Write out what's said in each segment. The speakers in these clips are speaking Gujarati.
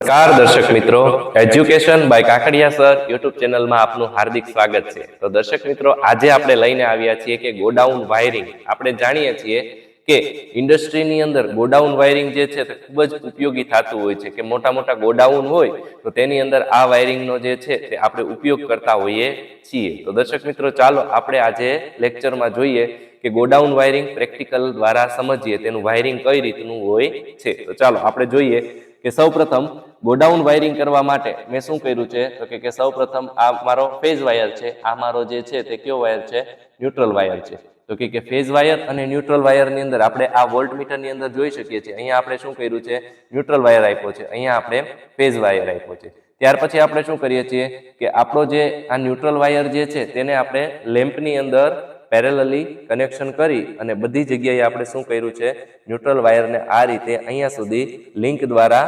નમસ્કાર દર્શક મિત્રો, education by Kakadiya sir YouTube ચેનલમાં આપનું હાર્દિક સ્વાગત છે. તો દર્શક મિત્રો, આજે આપણે લઈને આવ્યા છીએ કે ગોડાઉન વાયરિંગ. આપણે જાણીએ છીએ કે ઇન્ડસ્ટ્રીની અંદર ગોડાઉન વાયરિંગ જે છે તે ખૂબ જ ઉપયોગી થતું હોય છે કે મોટા મોટા ગોડાઉન હોય તો તેની અંદર આ વાયરિંગનો જે છે તે આપણે ઉપયોગ કરતા હોઈએ છીએ. તો દર્શક મિત્રો, ચાલો આપણે આજે લેક્ચરમાં જોઈએ કે ગોડાઉન વાયરિંગ પ્રેક્ટિકલ દ્વારા સમજીએ તેનું વાયરિંગ કઈ રીતનું હોય છે. તો ચાલો આપણે જોઈએ કે સૌપ્રથમ ગોડાઉન વાયરિંગ કરવા માટે મેં શું કર્યું છે તો કે સૌપ્રથમ આ મારો ફેઝ વાયર છે, આ મારો જે છે તે કયો વાયર છે, ન્યુટ્રલ વાયર છે. તો કે ફેઝ વાયર અને ન્યુટ્રલ વાયરની અંદર આપણે આ વોલ્ટમીટર ની અંદર જોઈ શકીએ છીએ. અહીંયા આપણે શું કર્યું છે, ન્યુટ્રલ વાયર આપ્યો છે, અહીંયા આપણે ફેઝ વાયર આપ્યો છે. ત્યાર પછી આપણે શું કરીએ છીએ કે આપણો જે આ ન્યુટ્રલ વાયર જે છે તેને આપણે લેમ્પની અંદર પેરેલલી કનેક્શન કરી અને બધી જગ્યાએ આપણે શું કર્યું છે, ન્યુટ્રલ વાયરને આ રીતે અહીંયા સુધી લિંક દ્વારા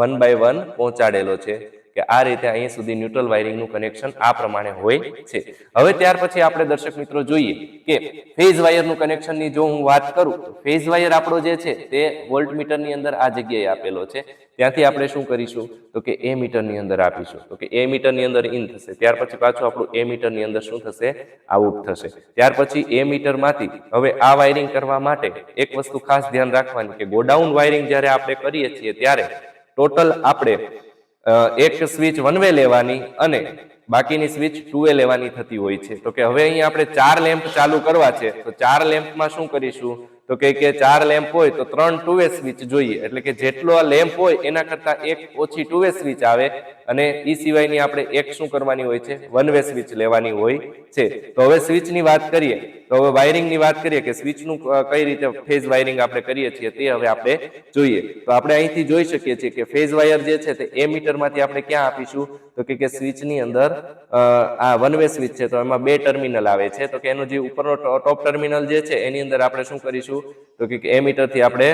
1 by 1 પહોંચાડેલો છે કે આ રીતે અહીંયા સુધી ન્યુટ્રલ વાયરિંગનું કનેક્શન આ પ્રમાણે હોય છે. હવે ત્યાર પછી આપણે દર્શક મિત્રો જોઈએ કે ફેઝ વાયરનું કનેક્શનની જો હું વાત કરું તો ફેઝ વાયર આપણો જે છે તે વોલ્ટમીટરની અંદર આ જગ્યાએ આપેલો છે. ત્યાંથી આપણે શું કરીશું તો કે એ મીટરની અંદર આપીશું. તો કે એ મીટરની અંદર ઇન થશે, ત્યાર પછી પાછું આપણું એ મીટરની અંદર શું થશે, આઉટ થશે. ત્યાર પછી એ મીટરમાંથી હવે આ વાયરિંગ કરવા માટે એક વસ્તુ ખાસ ધ્યાન રાખવાની કે ગોડાઉન વાયરિંગ જ્યારે આપણે કરીએ છીએ ત્યારે ટોટલ આપણે એક સ્વિચ 1 વે લેવાની અને બાકીની સ્વિચ 2 વે લેવાની થતી હોય છે. તો કે હવે અહીં આપણે 4 લેમ્પ ચાલુ કરવા છે તો 4 લેમ્પમાં શું કરીશું તો કે 4 લેમ્પ હોય તો 3 2 વે સ્વિચ જોઈએ. એટલે કે જેટલો આ લેમ્પ હોય એના કરતા એક ઓછી 2 વે સ્વિચ આવે અને એ સિવાયની આપણે એક શું કરવાની હોય છે, 1 વે સ્વિચ લેવાની હોય છે. તો હવે સ્વિચની વાત કરીએ તો હવે વાયરિંગની વાત કરીએ કે સ્વિચનું કઈ રીતે ફેઝ વાયરિંગ આપણે કરીએ છીએ તે હવે આપણે જોઈએ. તો આપણે અહીંથી જોઈ શકીએ છીએ કે ફેઝ વાયર જે છે તે એ મીટરમાંથી આપણે ક્યાં આપીશું તો કે સ્વિચની અંદર આ 1 વે સ્વિચ છે તો એમાં 2 ટર્મિનલ આવે છે. તો કે એનો જે ઉપરનો ટોપ ટર્મિનલ જે છે એની અંદર આપણે શું કરીશું તો કે એ મીટરથી આપણે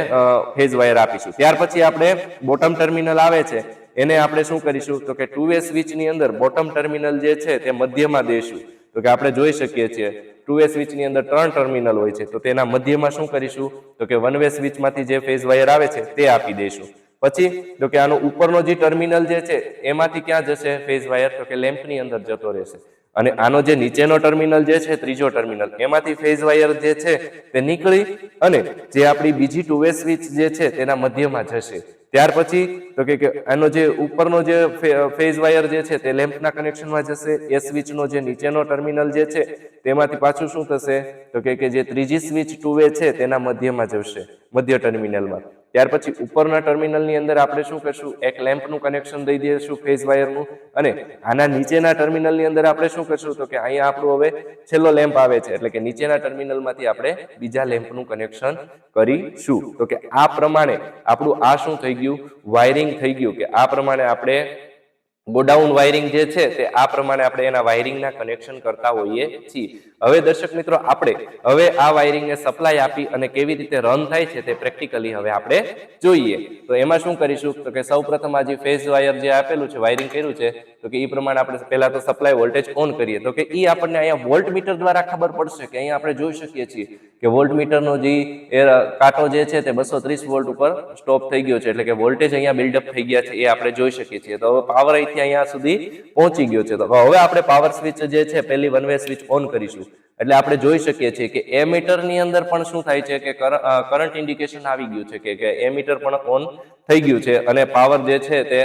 ફેઝ વાયર આપીશું. ત્યાર પછી આપણે બોટમ ટર્મિનલ આવે છે એને આપણે શું કરીશું તો કે 2 વે સ્વિચની અંદર બોટમ ટર્મિનલ જે છે તે મધ્યમાં દેશું. તો કે આપણે જોઈ શકીએ છીએ 2 વે સ્વિચની અંદર 3 ટર્મિનલ હોય છે તો તેના મધ્યમાં શું કરીશું તો કે 1 વે સ્વિચમાંથી જે ફેઝ વાયર આવે છે તે આપી દઈશું. પછી તો કે આનો ઉપરનો જે ટર્મિનલ જે છે એમાંથી ક્યાં જશે ફેઝ વાયર તો કે લેમ્પની અંદર જતો રહેશે અને આનો જે નીચેનો ટર્મિનલ જે છે ત્રીજો ટર્મિનલ એમાંથી ફેઝ વાયર જે છે તે નીકળી અને જે આપણી બીજી 2 વે સ્વિચ જે છે તેના મધ્યમાં જશે. ત્યાર પછી તો કે આનો જે ઉપરનો જે ફેઝ વાયર જે છે તે લેમ્પના કનેક્શનમાં જશે. એ સ્વિચનો જે નીચેનો ટર્મિનલ જે છે તેમાંથી પાછું શું થશે તો કે જે ત્રીજી સ્વિચ 2 વે છે તેના મધ્યમાં જશે, મધ્ય ટર્મિનલમાં. ત્યાર પછી ઉપરના ટર્મિનલની અંદર આપણે શું કરશું, એક લેમ્પનું કનેક્શન દઈ દઈશું ફેઝ વાયરનું અને આના નીચેના ટર્મિનલની અંદર આપણે શું કરશું તો કે અહીંયા આપણું હવે છેલ્લો લેમ્પ આવે છે એટલે કે નીચેના ટર્મિનલમાંથી આપણે બીજા લેમ્પનું કનેક્શન કરીશું. તો કે આ પ્રમાણે આપણું આ શું થઈ ગયું, વાયરિંગ થઈ ગયું કે આ પ્રમાણે આપણે ગોડાઉન વાયરિંગ જે છે તે આ પ્રમાણે આપણે એના વાયરિંગના કનેક્શન કરતા હોઈએ છીએ. હવે દર્શક મિત્રો, આપણે હવે આ વાયરિંગને સપ્લાય આપી અને કેવી રીતે રન થાય છે તે પ્રેક્ટિકલી હવે આપણે જોઈએ. તો એમાં શું કરીશું તો કે સૌપ્રથમ આ જે ફેઝ વાયર જે આપેલું છે, વાયરિંગ કર્યું છે તો કે એ પ્રમાણે આપણે પહેલા તો સપ્લાય વોલ્ટેજ ઓન કરીએ. તો કે એ આપણને અહીંયા વોલ્ટમીટર દ્વારા ખબર પડશે કે અહીંયા આપણે જોઈ શકીએ છીએ કે વોલ્ટમીટરનો જે કાંટો જે છે તે 230 વોલ્ટ ઉપર સ્ટોપ થઈ ગયો છે એટલે કે વોલ્ટેજ અહીંયા બિલ્ડઅપ થઈ ગયા છે એ આપણે જોઈ શકીએ છીએ. તો હવે પાવર અહીંથી અહીંયા સુધી પહોંચી ગયો છે. તો હવે આપણે પાવર સ્વિચ જે છે પહેલી 1 વે સ્વિચ ઓન કરીશું એટલે આપણે જોઈ શકીએ છીએ કે એ મીટરની અંદર પણ શું થાય છે કે કરંટ ઇન્ડિકેશન આવી ગયું છે કે એ મીટર પણ ઓન થઈ ગયું છે અને પાવર જે છે તે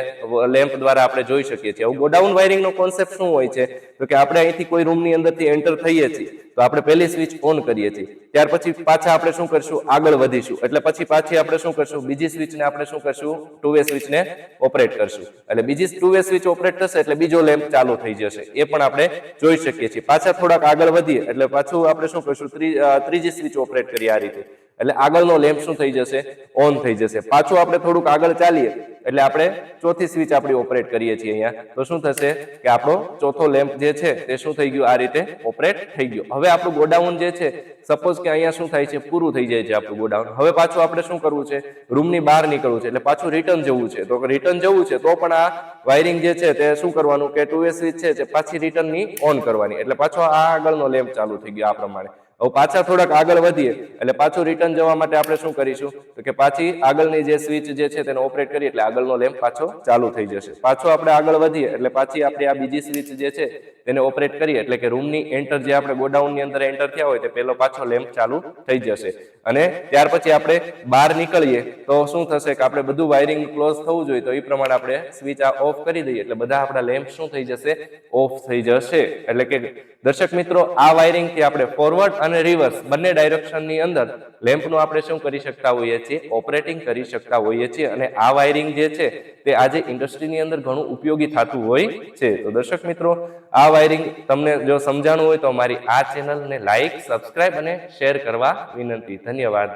લેમ્પ દ્વારા આપણે જોઈ શકીએ છીએ. હવે ગોડાઉન વાયરિંગનો કોન્સેપ્ટ શું હોય છે તો કે આપણે અહીંથી કોઈ રૂમની અંદરથી એન્ટર થઈએ છીએ તો આપણે પહેલી સ્વિચ ઓન કરીએ છીએ. ત્યાર પછી પાછા આપણે શું કરશું, આગળ વધીશું એટલે પછી પાછી આપણે શું કરશું, બીજી સ્વિચને આપણે શું કરશું, 2 વે સ્વિચને ઓપરેટ કરશું એટલે બીજી 2 વે સ્વિચ ઓપરેટ થશે એટલે બીજો લેમ્પ ચાલુ થઈ જશે. એ પણ આપણે જોઈ શકીએ છીએ. પાછા થોડાક આગળ વધીએ એટલે પાછું આપણે શું કરશું, ત્રીજી સ્વિચ ઓપરેટ કરીએ આ રીતે એટલે આગળનો લેમ્પ શું થઈ જશે, ઓન થઈ જશે. પાછું આપણે થોડુંક આગળ ચાલીએ એટલે આપણે ચોથી સ્વિચ આપણી ઓપરેટ કરીએ છીએ અહીંયા તો શું થશે કે આપણો ચોથો લેમ્પ જે છે તે શું થઈ ગયું, આ રીતે ઓપરેટ થઈ ગયો. હવે આપણું ગોડાઉન જે છે સપોઝ કે અહીંયા શું થાય છે, પૂરું થઈ જાય છે આપણું ગોડાઉન. હવે પાછું આપણે શું કરવું છે, રૂમની બહાર નીકળવું છે એટલે પાછું રિટર્ન જવું છે. તો રિટર્ન જવું છે તો પણ આ વાયરિંગ જે છે તે શું કરવાનું કે 2 વે સ્વિચ છે પાછી રિટર્નની ઓન કરવાની એટલે પાછો આ આગળનો લેમ્પ ચાલુ થઈ ગયો આ પ્રમાણે. હવે પાછા થોડાક આગળ વધીએ એટલે પાછું રિટર્ન જવા માટે આપણે શું કરીશું તો કે પાછી આગળની જે સ્વિચ જે છે તેને ઓપરેટ કરીએ એટલે આગળનો લેમ્પ પાછો ચાલુ થઈ જશે. પાછો આપણે આગળ વધીએ એટલે પાછી આપણે આ બીજી સ્વિચ જે છે તેને ઓપરેટ કરીએ એટલે કે રૂમની એન્ટર જે આપણે ગોડાઉનની અંદર એન્ટર થયા હોય તે પહેલો પાછો લેમ્પ ચાલુ થઈ જશે. અને ત્યાર પછી આપણે બહાર નીકળીએ તો શું થશે કે આપણે બધું વાયરિંગ ક્લોઝ થવું જોઈએ તો એ પ્રમાણે આપણે સ્વિચ આ ઓફ કરી દઈએ એટલે બધા આપણા લેમ્પ શું થઈ જશે ઓફ થઈ જશે. એટલે કે દર્શક મિત્રો આ વાયરિંગ થી આપણે ફોરવર્ડ અને રિવર્સ બંને ડાયરેક્શનની અંદર લેમ્પનું આપણે શું કરી શકતા હોઈએ છીએ ઓપરેટિંગ કરી શકતા હોઈએ છીએ. અને આ વાયરિંગ જે છે તે આજે ઇન્ડસ્ટ્રીની અંદર ઘણું ઉપયોગી થતું હોય છે. તો દર્શક મિત્રો આ વાયરિંગ તમને જો સમજાણું હોય તો મારી આ ચેનલને લાઈક સબસ્ક્રાઇબ અને શેર કરવા વિનંતી. ધન્યવાદ.